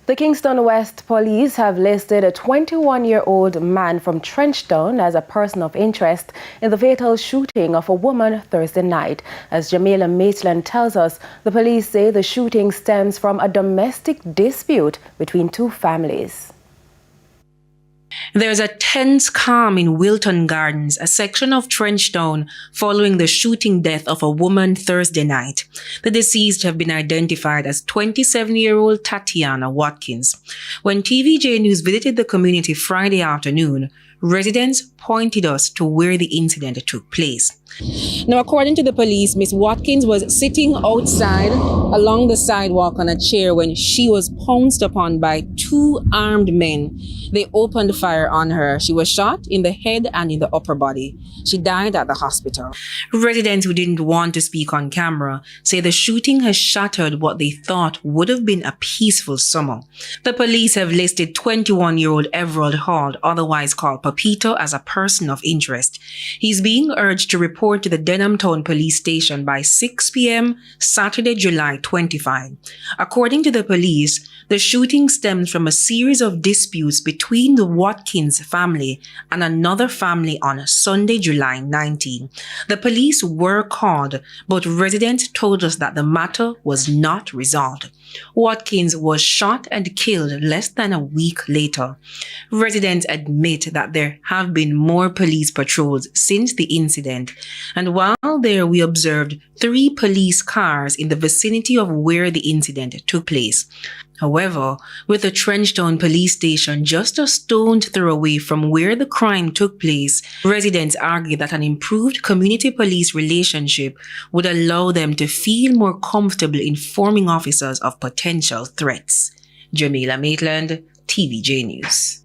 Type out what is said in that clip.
The Kingston West police have listed a 21-year-old man from Trenchtown as a person of interest in the fatal shooting of a woman Thursday night. As Jamaila Maitland tells us, the police say the shooting stems from a domestic dispute between two families. There's a tense calm in Wilton Gardens, a section of Trenchtown, following the shooting death of a woman Thursday night. The deceased have been identified as 27-year-old Tatiana Watkins. When TVJ News visited the community Friday afternoon, residents pointed us to where the incident took place. Now, according to the police, Miss Watkins was sitting outside along the sidewalk on a chair when she was pounced upon by two armed men. They opened fire on her. She was shot in the head and in the upper body. She died at the hospital. Residents who didn't want to speak on camera say the shooting has shattered what they thought would have been a peaceful summer. The police have listed 21-year-old Everald Hall, otherwise called Papito, as a person of interest. He's being urged to report to the Denham Town Police Station by 6 p.m. Saturday, July 25. According to the police, the shooting stems from a series of disputes between the Watkins family and another family on Sunday, July 19. The police were called, but residents told us that the matter was not resolved. Watkins was shot and killed less than a week later. Residents admit that there have been more police patrols since the incident, and while there we observed 3 police cars in the vicinity of where the incident took place. However, with the Trenchtown police station just a stone's throw away from where the crime took place, residents argue that an improved community police relationship would allow them to feel more comfortable informing officers of potential threats. Jamaila Maitland, TVJ News.